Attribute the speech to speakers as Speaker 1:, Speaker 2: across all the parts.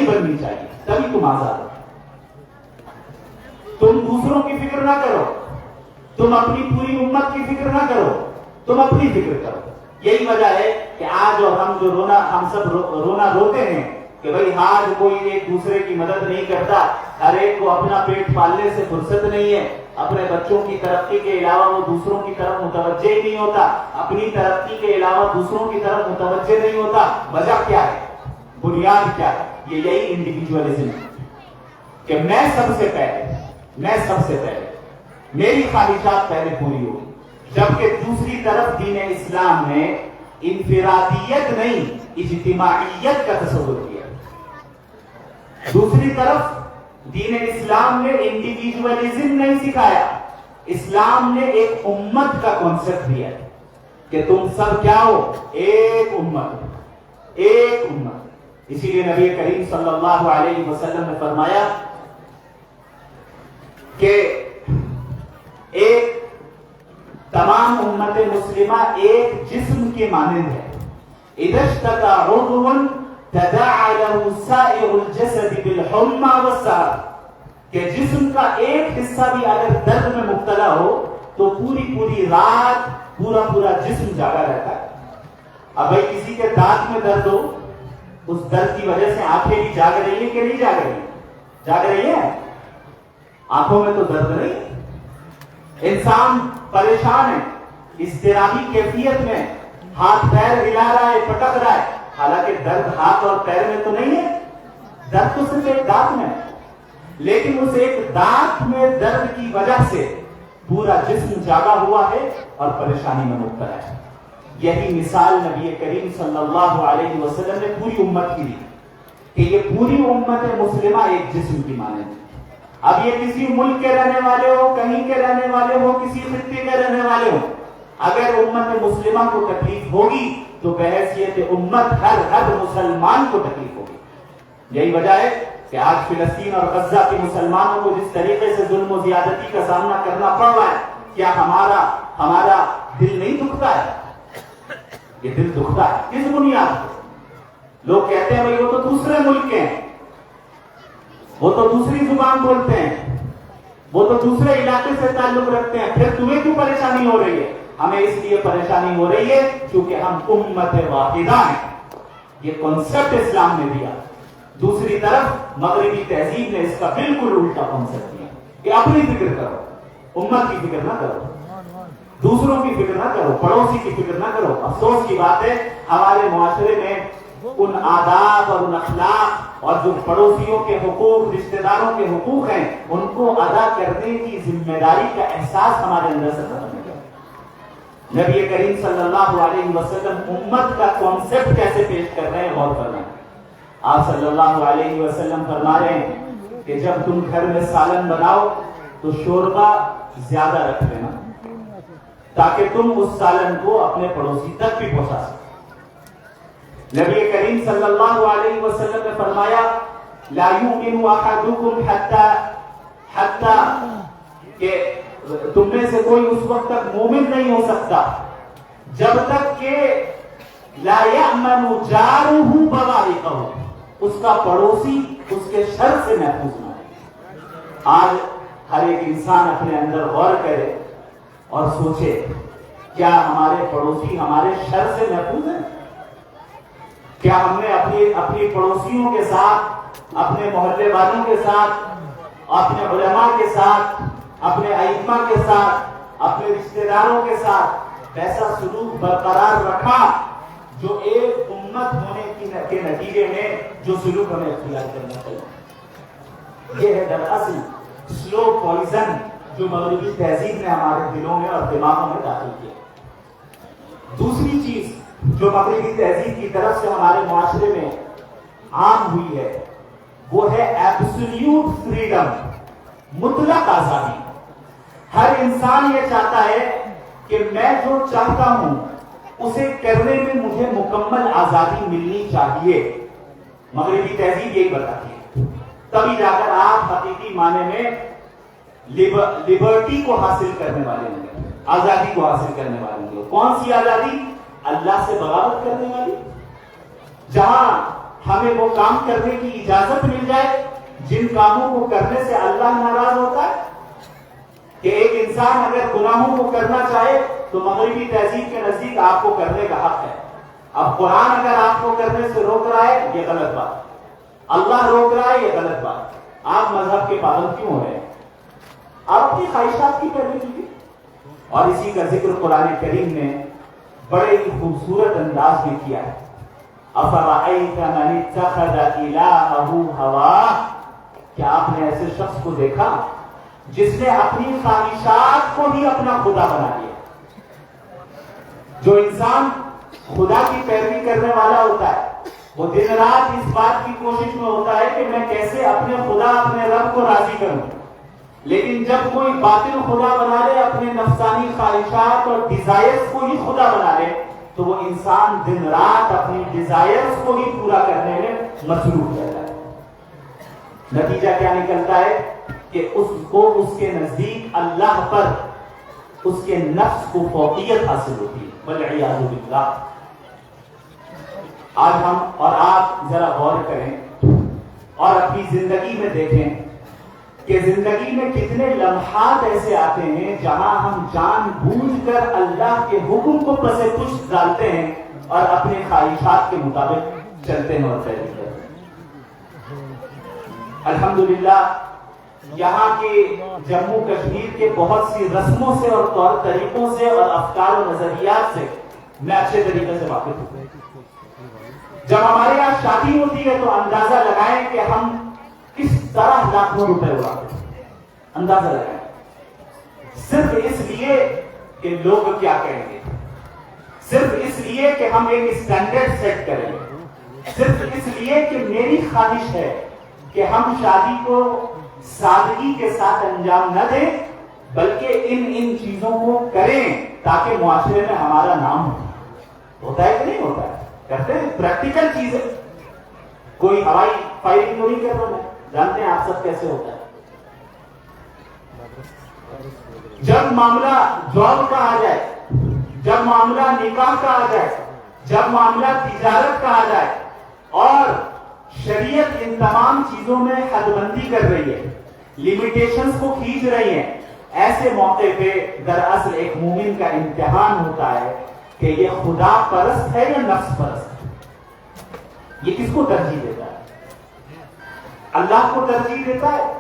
Speaker 1: نہیں بننی چاہیے، تبھی تم آزاد ہو۔ تم دوسروں کی فکر نہ کرو، تم اپنی پوری امت کی فکر نہ کرو، تم اپنی فکر کرو۔ یہی وجہ ہے کہ آج اور ہم سب رونا روتے ہیں کہ بھئی آج کوئی ایک دوسرے کی مدد نہیں کرتا، ہر ایک کو اپنا پیٹ پالنے سے فرصت نہیں ہے، اپنے بچوں کی ترقی کے علاوہ وہ دوسروں کی طرف متوجہ ہی نہیں ہوتا، اپنی ترقی کے علاوہ دوسروں کی طرف متوجہ نہیں ہوتا۔ وجہ کیا ہے؟ بنیاد کیا ہے؟ یہی انڈیویجولزم ہے کہ میں سب سے پہلے میری خواہشات پہلے پوری ہوگی، جبکہ دوسری طرف دین اسلام نے انفرادیت نہیں اجتماعیت کا تصور کیا۔ دوسری طرف دین اسلام نے انڈیویجولزم نہیں سکھایا، اسلام نے ایک امت کا کانسیپٹ دیا کہ تم سب کیا ہو؟ ایک امت، ایک امت۔ اسی لیے نبی کریم صلی اللہ علیہ وسلم نے فرمایا کہ ایک تمام امت مسلمہ ایک جسم کے مانند ہے، اذا اشتكى عضو تداعى له سائر الجسد بالحمى والسهر، کہ جسم کا ایک حصہ بھی اگر درد میں مبتلا ہو تو پوری رات پورا جسم جاگا رہتا ہے۔ اب بھائی کسی کے دانت میں درد ہو، اس درد کی وجہ سے آنکھیں بھی جاگ رہی ہیں کہ نہیں جاگ رہی ہیں؟ جاگ رہی ہیں، آنکھوں میں تو درد نہیں۔ انسان پریشان ہے، اضطرابی کیفیت میں، ہاتھ پیر ہلا رہا ہے، پٹک رہا ہے، حالانکہ درد ہاتھ اور پیر میں تو نہیں ہے، درد تو صرف ایک دانت میں، لیکن اس ایک دانت میں درد کی وجہ سے پورا جسم جاگا ہوا ہے اور پریشانی میں مبتلا ہے۔ یہی مثال نبی کریم صلی اللہ علیہ وسلم نے پوری امت کی دی کہ یہ پوری امت مسلمہ ایک جسم کی مانند ہے۔ اب یہ کسی ملک کے رہنے والے ہو، کہیں کے رہنے والے ہو، کسی خطے کے رہنے والے ہو، اگر امت مسلمہ کو تکلیف ہوگی تو بحیثیت امت ہر مسلمان کو تکلیف ہوگی۔ یہی وجہ ہے کہ آج فلسطین اور غزہ کے مسلمانوں کو جس طریقے سے ظلم و زیادتی کا سامنا کرنا پڑ رہا ہے، کیا ہمارا دل نہیں دکھتا ہے؟ یہ دل دکھتا ہے۔ کس بنیاد پر؟ لوگ کہتے ہیں بھائی وہ تو دوسرے ملک کے ہیں، وہ تو دوسری زبان بولتے ہیں، وہ تو دوسرے علاقے سے تعلق رکھتے ہیں، پھر تمہیں کیوں پریشانی ہو رہی ہے؟ ہمیں اس لیے پریشانی ہو رہی ہے کیونکہ ہم امت واحدہ ہیں۔ یہ کنسپٹ اسلام نے دیا۔ دوسری طرف مغربی تہذیب نے اس کا بالکل الٹا کنسپٹ دیا کہ اپنی فکر کرو، امت کی فکر نہ کرو، دوسروں کی فکر نہ کرو، پڑوسی کی فکر نہ کرو۔ افسوس کی بات ہے ہمارے معاشرے میں ان آداب اور ان اخلاق اور جو پڑوسیوں کے حقوق، رشتہ داروں کے حقوق ہیں، ان کو ادا کرنے کی ذمہ داری کا احساس ہمارے اندر سے ختم ہو گیا۔ نبی کریم صلی اللہ علیہ وسلم امت کا کانسیپٹ کیسے پیش کر رہے ہیں، غور کر رہے ہیں۔ آپ صلی اللہ علیہ وسلم فرما رہے ہیں کہ جب تم گھر میں سالن بناؤ تو شوربہ زیادہ رکھ لینا تاکہ تم اس سالن کو اپنے پڑوسی تک بھی پہنچا سکو۔ نبی کریم صلی اللہ علیہ وسلم نے فرمایا لا یؤمن احدکم حتی کہ تم میں سے کوئی اس وقت تک مومن نہیں ہو سکتا جب تک کہ لا یأمن جارہ بوائقہ، اس کا پڑوسی اس کے شر سے محفوظ نہ ہے۔ آج ہر ایک انسان اپنے اندر غور کرے اور سوچے کیا ہمارے پڑوسی ہمارے شر سے محفوظ ہیں؟ کیا ہم نے اپنی پڑوسیوں کے ساتھ، اپنے محلے والوں کے ساتھ، اپنے علماء کے ساتھ، اپنے ائمہ کے ساتھ، اپنے رشتہ داروں کے ساتھ ویسا سلوک برقرار رکھا جو ایک امت ہونے کے نتیجے میں جو سلوک ہمیں اختیار کرنا چاہیے؟ یہ ہے دراصل سلو پوائزن جو مغربی تہذیب نے ہمارے دلوں میں اور دماغوں میں داخل کیا۔ دوسری چیز جو مغربی تہذیب کی طرف سے ہمارے معاشرے میں عام ہوئی ہے وہ ہے ایبسلیوٹ فریڈم، مطلق آزادی۔ ہر انسان یہ چاہتا ہے کہ میں جو چاہتا ہوں اسے کرنے میں مجھے مکمل آزادی ملنی چاہیے۔ مغربی تہذیب یہی بتاتی ہے، تبھی جا کر آپ حقیقی معنی میں لبرٹی کو حاصل کرنے والے ہوں گے، آزادی کو حاصل کرنے والے ہوں گے۔ کون سی آزادی؟ اللہ سے بغاوت کرنے والی، جہاں ہمیں وہ کام کرنے کی اجازت مل جائے جن کاموں کو کرنے سے اللہ ناراض ہوتا ہے؟ کہ ایک انسان اگر گناہوں کو کرنا چاہے تو مغربی تہذیب کے نزدیک آپ کو کرنے کا حق ہے. اب قرآن اگر آپ کو کرنے سے روک رہا ہے یہ غلط بات، اللہ روک رہا ہے یہ غلط بات. آپ مذہب کے پابند کیوں ہو رہے ہیں؟ آپ اپنی خواہشات کی پیروی کیجیے. اور اسی کا ذکر قرآن کریم نے بڑے ہی خوبصورت انداز میں کیا ہے. افرأیت من اتخذ الہہ ہواہ، کیا آپ نے ایسے شخص کو دیکھا جس نے اپنی خواہشات کو ہی اپنا خدا بنا لیا؟ جو انسان خدا کی پیروی کرنے والا ہوتا ہے وہ دن رات اس بات کی کوشش میں ہوتا ہے کہ میں کیسے اپنے خدا اپنے رب کو راضی کروں. لیکن جب کوئی باطل خدا بنا لے، اپنے نفسانی خواہشات اور ڈیزائرز کو ہی خدا بنا لے، تو وہ انسان دن رات اپنی ڈیزائرز کو ہی پورا کرنے میں مصروف رہتا ہے. نتیجہ کیا نکلتا ہے کہ اس کو اس کے نزدیک اللہ پر اس کے نفس کو فوقیت حاصل ہوتی ہے. والعیاذ باللہ. آج ہم اور آپ ذرا غور کریں اور اپنی زندگی میں دیکھیں کہ زندگی میں کتنے لمحات ایسے آتے ہیں جہاں ہم جان بوجھ کر اللہ کے حکم کو پس پشت ڈالتے ہیں اور اپنے خواہشات کے مطابق چلتے ہیں اور پیروی کرتے ہیں. الحمدللہ یہاں کے جموں کشمیر کے بہت سی رسموں سے اور طور طریقوں سے اور افکار و نظریات سے میں اچھے طریقے سے واقف ہوں. جب ہمارے یہاں شادی ہوتی ہے تو اندازہ لگائیں کہ ہم کس طرح لاکھوں روپے اڑاتے ہیں. اندازہ لگائیں صرف اس لیے کہ لوگ کیا کہیں گے، صرف اس لیے کہ ہم ایک اسٹینڈرڈ سیٹ کریں گے، صرف اس لیے کہ میری خواہش ہے کہ ہم شادی کو سادگی کے ساتھ انجام نہ دیں بلکہ ان چیزوں کو کریں تاکہ معاشرے میں ہمارا نام ہو. ہوتا ہے کہ نہیں ہوتا ہے؟ کرتے ہیں پریکٹیکل چیزیں. کوئی ہوائی فائرنگ تو نہیں کر رہا، جانتے ہیں آپ سب کیسے ہوتا ہے. جب معاملہ جاب کا آ جائے، جب معاملہ نکاح کا آ جائے، جب معاملہ تجارت کا آ جائے اور شریعت ان تمام چیزوں میں حد بندی کر رہی ہے، لیمیٹیشنز کو کھینچ رہی ہیں، ایسے موقع پہ دراصل ایک مومن کا امتحان ہوتا ہے کہ یہ خدا پرست ہے یا نفس پرست ہے. یہ کس کو ترجیح دیتا ہے؟ اللہ کو ترجیح دیتا ہے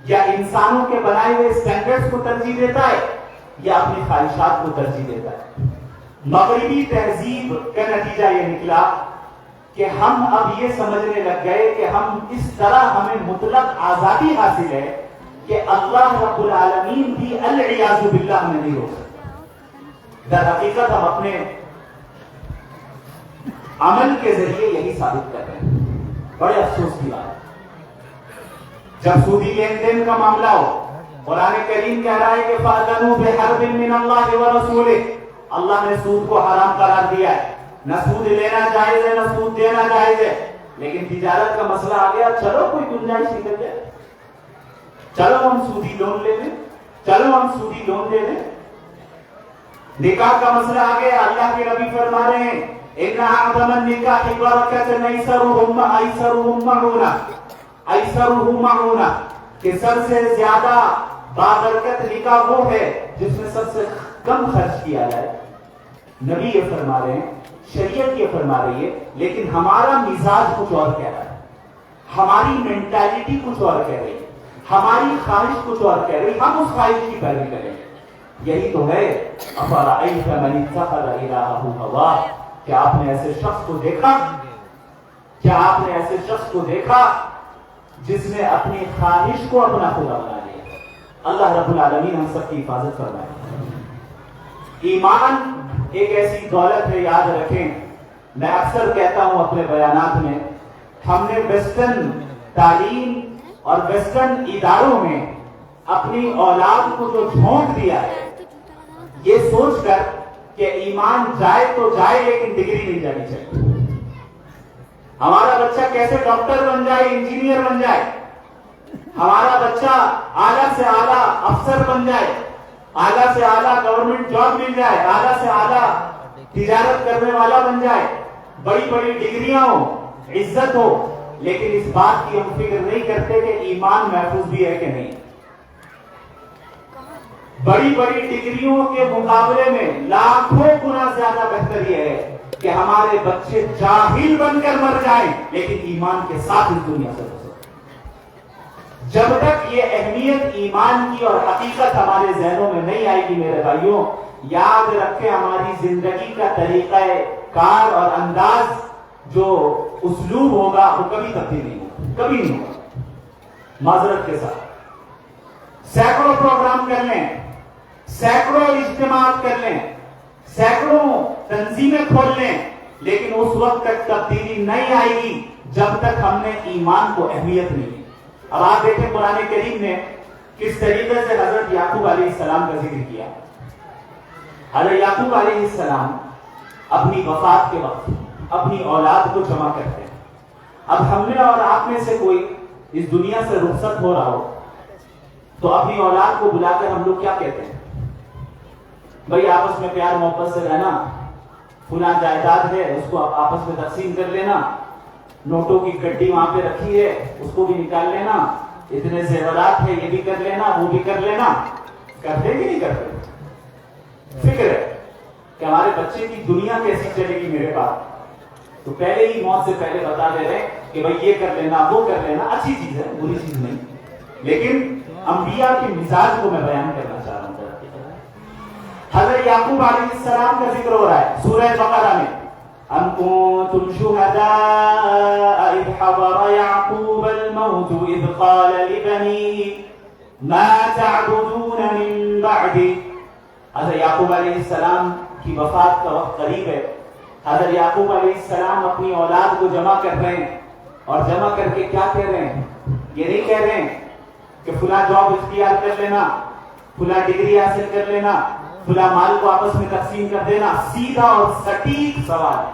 Speaker 1: یا انسانوں کے بنائے ہوئے اسٹینڈرڈز کو ترجیح دیتا ہے یا اپنی خواہشات کو ترجیح دیتا ہے؟ مغربی تہذیب کا نتیجہ یہ نکلا کہ ہم اب یہ سمجھنے لگ گئے کہ ہم اس طرح ہمیں مطلق آزادی حاصل ہے کہ اللہ رب العالمین بھی العیاذ باللہ میں نہیں ہو سکتا. در حقیقت ہم اپنے عمل کے ذریعے یہی ثابت کر رہے ہیں. بڑے افسوس کی بات ہے جب سودی لین دین کا معاملہ ہو، قرآن کریم کہہ رہا ہے کہ فَأْذَنُوا بِحَرْبٍ مِّنَ اللَّهِ وَرَسُولِهِ. اللہ نے سود کو حرام قرار دیا ہے. نہ سود لینا جائز ہے نہ سود دینا جائز ہے. لیکن تجارت کا مسئلہ آ گیا، چلو کوئی گنجائش نکل جائے، چلو ہم سودی لون لے لیں، چلو ہم سودی لون دے دیں. نکاح کا مسئلہ آ گیا، اللہ کے نبی فرما رہے ہیں ان اعظم النکاح برکۃ ایسرہم معونہ، کہ سب سے زیادہ بابرکت نکاح وہ ہے جس میں سب سے کم خرچ کیا جائے. نبی یہ فرما رہے ہیں، شریعت یہ فرما رہی ہے، لیکن ہمارا مزاج کچھ اور کہہ رہا ہے، ہماری مینٹالٹی کچھ اور کہہ رہی ہے، ہماری خواہش کچھ اور کہہ رہی ہے. ہم اس خواہش کی پیروی کریں گے. یہی تو ہے افرأیت من اتخذ الہہ ہواہ. کیا آپ نے ایسے شخص کو دیکھا، کیا آپ نے ایسے شخص کو دیکھا جس نے اپنی خواہش کو اپنا خدا بنا لیا؟ اللہ رب العالمین ہم سب کی حفاظت فرمائے. ایمان ایک ایسی دولت ہے، یاد رکھیں. میں اکثر کہتا ہوں اپنے بیانات میں، ہم نے ویسٹرن تعلیم اور ویسٹرن اداروں میں اپنی اولاد کو جو جھونک دیا ہے یہ سوچ کر کہ ایمان جائے تو جائے لیکن ڈگری نہیں جانی چاہیے. ہمارا بچہ کیسے ڈاکٹر بن جائے، انجینئر بن جائے، ہمارا بچہ اعلیٰ سے اعلیٰ افسر بن جائے، اعلیٰ سے اعلیٰ گورنمنٹ جاب مل جائے، اعلیٰ سے اعلیٰ تجارت کرنے والا بن جائے، بڑی بڑی ڈگریاں ہوں، عزت ہو، لیکن اس بات کی ہم فکر نہیں کرتے کہ ایمان محفوظ بھی ہے کہ نہیں۔ بڑی بڑی ڈگریوں کے مقابلے میں لاکھوں گنا زیادہ بہتر یہ ہے کہ ہمارے بچے جاہل بن کر مر جائیں لیکن ایمان کے ساتھ اس دنیا سے گزریں۔ جب تک یہ اہمیت ایمان کی اور حقیقت ہمارے ذہنوں میں نہیں آئے گی میرے بھائیوں، یاد رکھیں ہماری زندگی کا طریقہ کار اور انداز جو اسلوب ہوگا وہ کبھی تبدیل نہیں ہوگا، کبھی نہیں ہوگا۔ معذرت کے ساتھ سینکڑوں پروگرام کر لیں، سینکڑوں اجتماعات کر لیں، سینکڑوں تنظیمیں کھول لیں، لیکن اس وقت تک تبدیلی نہیں آئے گی جب تک ہم نے ایمان کو اہمیت نہیں دی۔ اب آپ دیکھیں قرآن کریم نے کس طریقے سے حضرت یعقوب علیہ السلام کا ذکر کیا۔ حضرت یعقوب علیہ السلام اپنی وفات کے وقت اپنی اولاد کو جمع کرتے ہیں۔ اب ہم نے اور آپ میں سے کوئی اس دنیا سے رخصت ہو رہا ہو تو اپنی اولاد کو بلا کر ہم لوگ کیا کہتے ہیں؟ بھائی آپس میں پیار محبت سے رہنا، فلاں جائیداد ہے اس کو آپس میں تقسیم کر لینا، نوٹوں کی گڈی وہاں پہ رکھی ہے اس کو بھی نکال لینا، اتنے زیورات ہے یہ بھی کر لینا وہ بھی کر لینا۔ کرتے کہ نہیں کرتے؟ فکر ہے کہ ہمارے بچے کی دنیا کیسی چلے گی میرے پاس، تو پہلے ہی موت سے پہلے بتا دے رہے کہ بھائی یہ کر لینا وہ کر لینا۔ اچھی چیز ہے، بری چیز نہیں، لیکن انبیاء کے مزاج کو میں بیان کرنا چاہ رہا ہوں۔ حضرت یعقوب علیہ السلام کا ذکر ہو رہا ہے سورہ بقرہ میں، ام کنتم شہداء اذ حضر یعقوب الموت اذ قال لبنیہ ما تعبدون من بعدی۔ حضرت یعقوب علیہ السلام کی وفات کا وقت قریب ہے۔ حضرت یعقوب علیہ السلام اپنی اولاد کو جمع کر رہے ہیں، اور جمع کر کے کیا کہہ رہے ہیں؟ یہ نہیں کہہ رہے ہیں کہ فلاں جاب اختیار کر لینا، فلاں ڈگری حاصل کر لینا، فلاں مال کو آپس میں تقسیم کر دینا۔ سیدھا اور سٹیک سوال،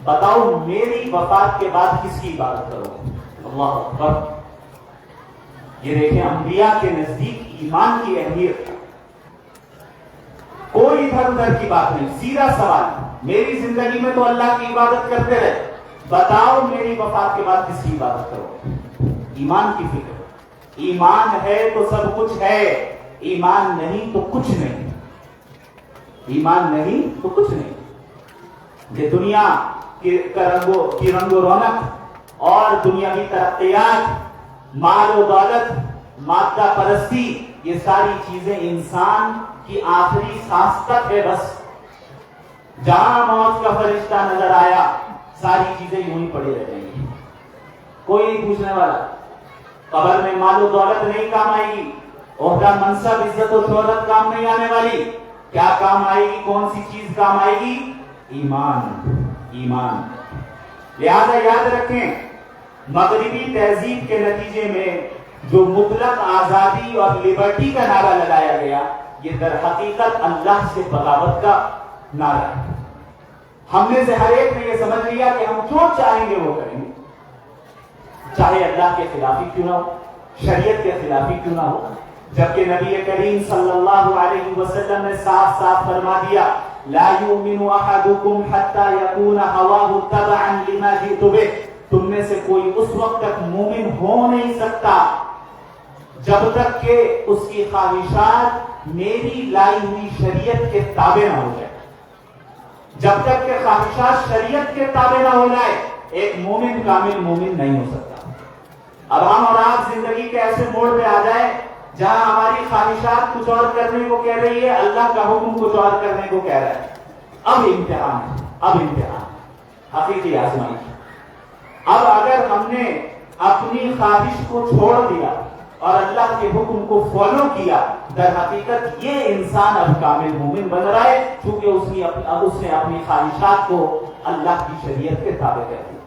Speaker 1: بتاؤ میری وفات کے بعد کس کی عبادت کرو؟ اللہ اکبر۔ یہ دیکھیں انبیاء کے نزدیک ایمان کی اہمیت، کوئی ادھر ادھر کی بات نہیں، سیدھا سوال، میری زندگی میں تو اللہ کی عبادت کرتے رہے، بتاؤ میری وفات کے بعد کس کی عبادت کرو؟ ایمان کی فکر۔ ایمان ہے تو سب کچھ ہے، ایمان نہیں تو کچھ نہیں، ایمان نہیں تو کچھ نہیں۔ یہ دنیا کی رنگ و رونق اور دنیاوی ترقیات، مال و دولت، مادہ پرستی، یہ ساری چیزیں انسان کی آخری سانس تک ہے۔ بس جہاں موت کا فرشتہ نظر آیا ساری چیزیں یوں ہی پڑی رہ جائیں گی، کوئی نہیں پوچھنے والا۔ قبر میں مال و دولت نہیں کام آئے گی، عہدہ منصب عزت و شہرت کام نہیں آنے والی۔ کیا کام آئے گی؟ کون سی چیز کام آئے گی؟ ایمان، ایمان۔ لہذا یاد رکھیں مغربی تہذیب کے نتیجے میں جو مطلق آزادی اور لبرٹی کا نعرہ لگایا گیا، یہ در حقیقت اللہ سے بغاوت کا نعرہ ہے۔ ہم میں سے ہر ایک نے یہ سمجھ لیا کہ ہم جو چاہیں گے وہ کریں گے، چاہے اللہ کے خلافی کیوں نہ ہو، شریعت کے خلافی کیوں نہ ہو، جبکہ نبی کریم صلی اللہ علیہ وسلم نے صاف صاف فرما دیا لا یؤمن احدکم حتی یکون ہواہ تبعا لما جئت بہ۔ تم میں سے کوئی اس وقت تک مومن ہو نہیں سکتا جب تک کہ اس کی خواہشات میری لائی ہوئی شریعت کے تابع نہ ہو جائے۔ جب تک کہ خواہشات شریعت کے تابع نہ ہو جائے ایک مومن کامل مومن نہیں ہو سکتا۔ اب ہم اور آپ زندگی کے ایسے موڑ پہ آ جائے جہاں ہماری خواہشات کچھ اور کرنے کو کہہ رہی ہے، اللہ کا حکم کچھ اور کرنے کو کہہ رہا ہے۔ اب امتحان ہے، اب امتحان حقیقی آزمائش۔ اب اگر ہم نے اپنی خواہش کو چھوڑ دیا اور اللہ کے حکم کو فالو کیا، در حقیقت یہ انسان اب کامل مومن بن رہا ہے، چونکہ اس نے اپنی خواہشات کو اللہ کی شریعت کے تابع کر دیا۔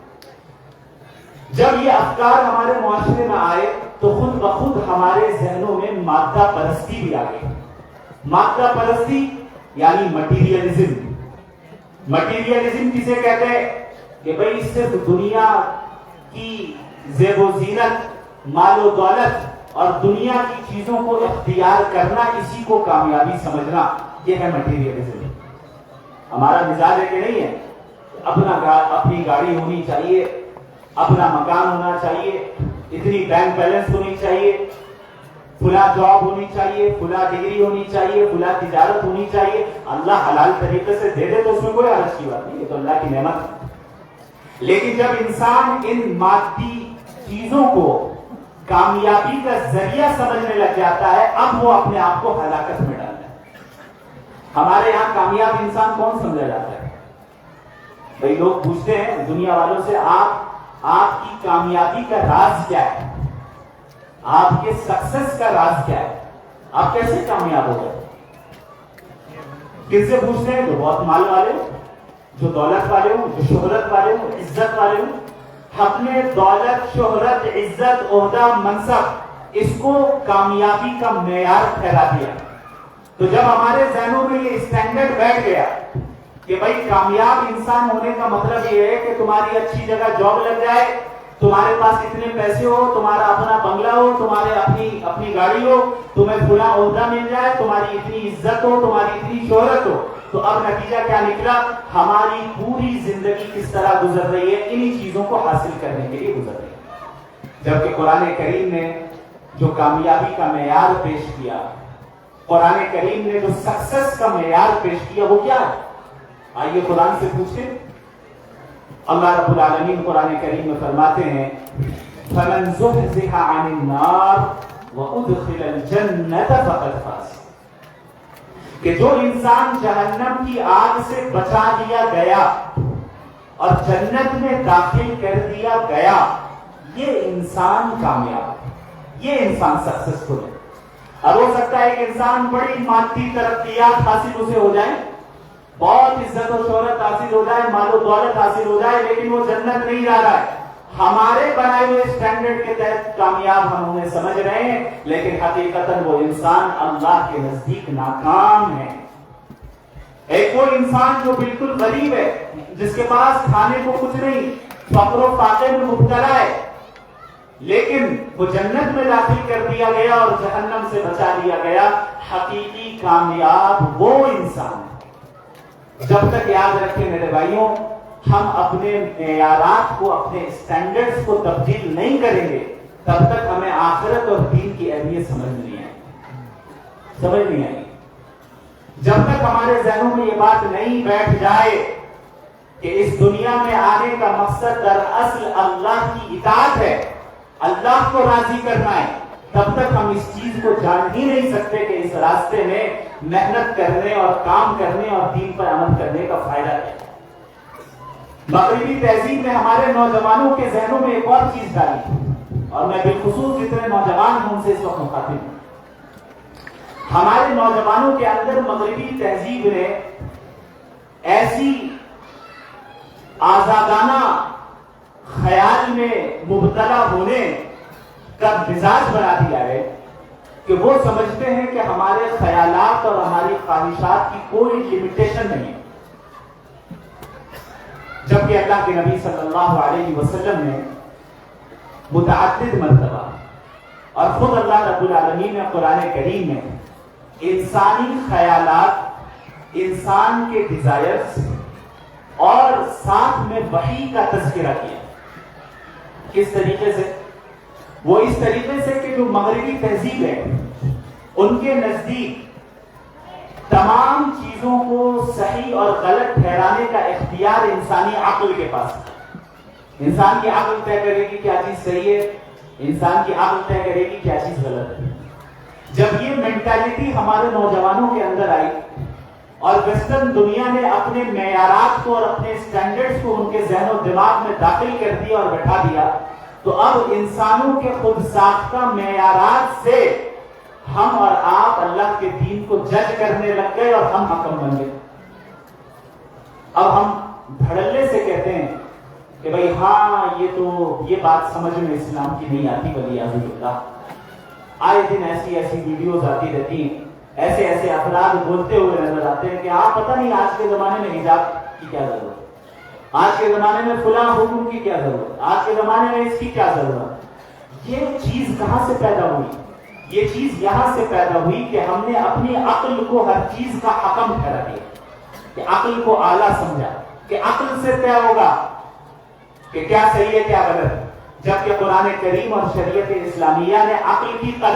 Speaker 1: جب یہ افکار ہمارے معاشرے میں آئے تو خود بخود ہمارے ذہنوں میں مادہ پرستی بھی آ گئی۔ مادہ پرستی یعنی مٹیریلزم۔ مٹیریلزم کسے کہتے ہیں؟ کہ بھئی صرف دنیا کی زیب و زینت، مال و دولت اور دنیا کی چیزوں کو اختیار کرنا، اسی کو کامیابی سمجھنا، یہ ہے مٹیریلزم۔ ہمارا مزاج ہے کہ نہیں ہے؟ اپنی گاڑی ہونی چاہیے، اپنا مکان ہونا چاہیے، اتنی بینک بیلنس ہونی چاہیے، فلاں جاب ہونی چاہیے، فلاں ڈگری ہونی چاہیے، فلاں تجارت ہونی چاہیے. اللہ حلال طریقے سے دے دے تو اس میں کوئی حرج کی بات نہیں، یہ تو اللہ کی نعمت ہے. لیکن جب انسان ان مادی چیزوں کو کامیابی کا ذریعہ سمجھنے لگ جاتا ہے، اب وہ اپنے آپ کو ہلاکت میں ڈالتا ہے. ہمارے یہاں کامیاب انسان کون سمجھا جاتا ہے؟ بھائی لوگ پوچھتے ہیں دنیا والوں سے، آپ کی کامیابی کا راز کیا ہے؟ آپ کے سکسس کا راز کیا ہے؟ آپ کیسے کامیاب ہو گئے؟ کس سے پوچھتے ہیں؟ جو بہت مال والے ہوں، جو دولت والے ہوں، جو شہرت والے ہوں، عزت والے ہوں. ہم نے دولت، شہرت، عزت، عہدہ، منصب اس کو کامیابی کا معیار ٹھہرا دیا. تو جب ہمارے ذہنوں میں یہ اسٹینڈرڈ بیٹھ گیا کہ بھائی کامیاب انسان ہونے کا مطلب یہ ہے کہ تمہاری اچھی جگہ جاب لگ جائے، تمہارے پاس اتنے پیسے ہو، تمہارا اپنا بنگلہ ہو، تمہارے اپنی گاڑی ہو، تمہیں فلاں عہدہ مل جائے، تمہاری اتنی عزت ہو، تمہاری اتنی شہرت ہو. تو اب نتیجہ کیا نکلا؟ ہماری پوری زندگی کس طرح گزر رہی ہے؟ انہی چیزوں کو حاصل کرنے کے لیے گزر رہی ہے. جبکہ قرآن کریم نے جو کامیابی کا معیار پیش کیا، قرآن کریم نے جو سکسس کا معیار پیش کیا، وہ کیا ہے؟ آئیے قرآن سے پوچھیں. اللہ رب العالمین قرآن کریم میں فرماتے ہیں فَمَنْ زُحْزِحَ عَنِ النَّارِ وَأُدْخِلَ الْجَنَّةَ فَقَدْ فَازَ، کہ جو انسان جہنم کی آگ سے بچا لیا گیا اور جنت میں داخل کر دیا گیا، یہ انسان کامیاب ہے، یہ انسان سکسسفل ہے. اب ہو سکتا ہے کہ انسان بڑی مادی ترقیات حاصل اسے ہو جائے، بہت عزت و شہرت حاصل ہو جائے، مال و دولت حاصل ہو جائے، لیکن وہ جنت نہیں جا رہا ہے. ہمارے بنائے ہوئے اسٹینڈرڈ کے تحت کامیاب ہم انہیں سمجھ رہے ہیں، لیکن حقیقتاً وہ انسان اللہ کے نزدیک ناکام ہے. ایک وہ انسان جو بالکل غریب ہے، جس کے پاس کھانے کو کچھ نہیں، فقر و فاقے میں مبتلا ہے، لیکن وہ جنت میں داخل کر دیا گیا اور جہنم سے بچا لیا گیا. حقیقی کامیاب وہ انسان ہے. جب تک یاد رکھیں میرے بھائیوں، ہم اپنے معیارات کو، اپنے اسٹینڈرڈز کو تبدیل نہیں کریں گے، تب تک ہمیں آخرت اور دین کی اہمیت سمجھ نہیں آئے. جب تک ہمارے ذہنوں میں یہ بات نہیں بیٹھ جائے کہ اس دنیا میں آنے کا مقصد دراصل اللہ کی اطاعت ہے، اللہ کو راضی کرنا ہے، تب تک ہم اس چیز کو جان ہی نہیں سکتے کہ اس راستے میں محنت کرنے اور کام کرنے اور دین پر عمل کرنے کا فائدہ ہے. مغربی تہذیب نے ہمارے نوجوانوں کے ذہنوں میں ایک اور چیز ڈالی، اور میں بالخصوص جتنے نوجوان ہیں ان سے اس وقت مخاطب ہوں. ہمارے نوجوانوں کے اندر مغربی تہذیب نے ایسی آزادانہ خیال میں مبتلا ہونے کا مزاج بنا دیا ہے کہ وہ سمجھتے ہیں کہ ہمارے خیالات اور ہماری خواہشات کی کوئی لمیٹیشن نہیں ہے. جبکہ اللہ کے نبی صلی اللہ علیہ وسلم نے متعدد مرتبہ اور خود اللہ رب العالمین نے قرآن کریم میں انسانی خیالات، انسان کے ڈیزائرز اور ساتھ میں وحی کا تذکرہ کیا. کس طریقے سے؟ وہ اس طریقے سے کہ جو مغربی تہذیب ہے ان کے نزدیک تمام چیزوں کو صحیح اور غلط ٹھہرانے کا اختیار انسانی عقل کے پاس ہے. انسان کی عقل طے کرے گی کیا چیز صحیح ہے، انسان کی عقل طے کرے گی کیا چیز غلط ہے. جب یہ مینٹالٹی ہمارے نوجوانوں کے اندر آئی اور ویسٹرن دنیا نے اپنے معیارات کو اور اپنے اسٹینڈرڈز کو ان کے ذہن و دماغ میں داخل کر دیا اور بٹھا دیا، تو اب انسانوں کے خود ساختہ معیارات سے ہم اور آپ اللہ کے دین کو جج کرنے لگ گئے اور ہم حکم بن گئے. اب ہم دھڑلے سے کہتے ہیں کہ بھئی ہاں یہ بات سمجھ میں اسلام کی نہیں آتی، ولی اعوذ باللہ. آئے دن ایسی ویڈیوز آتی رہتی ہیں، ایسے افراد بولتے ہوئے نظر آتے ہیں کہ آپ پتہ نہیں آج کے زمانے میں حجاب کی کیا ضرورت، آج کے زمانے میں فلاں حکم کی کیا ضرورت، آج کے زمانے میں اس کی کیا ضرورت. یہ چیز کہاں سے پیدا ہوئی؟ یہ چیز یہاں سے پیدا ہوئی کہ ہم نے اپنی عقل کو ہر چیز کا حکم ٹھہرا دیا، کہ عقل کو اعلیٰ سمجھا کہ عقل سے طے ہوگا. کہ کیا صحیح ہے کیا غلط، جبکہ قرآن کریم اور شریعت اسلامیہ نے عقل کی قدر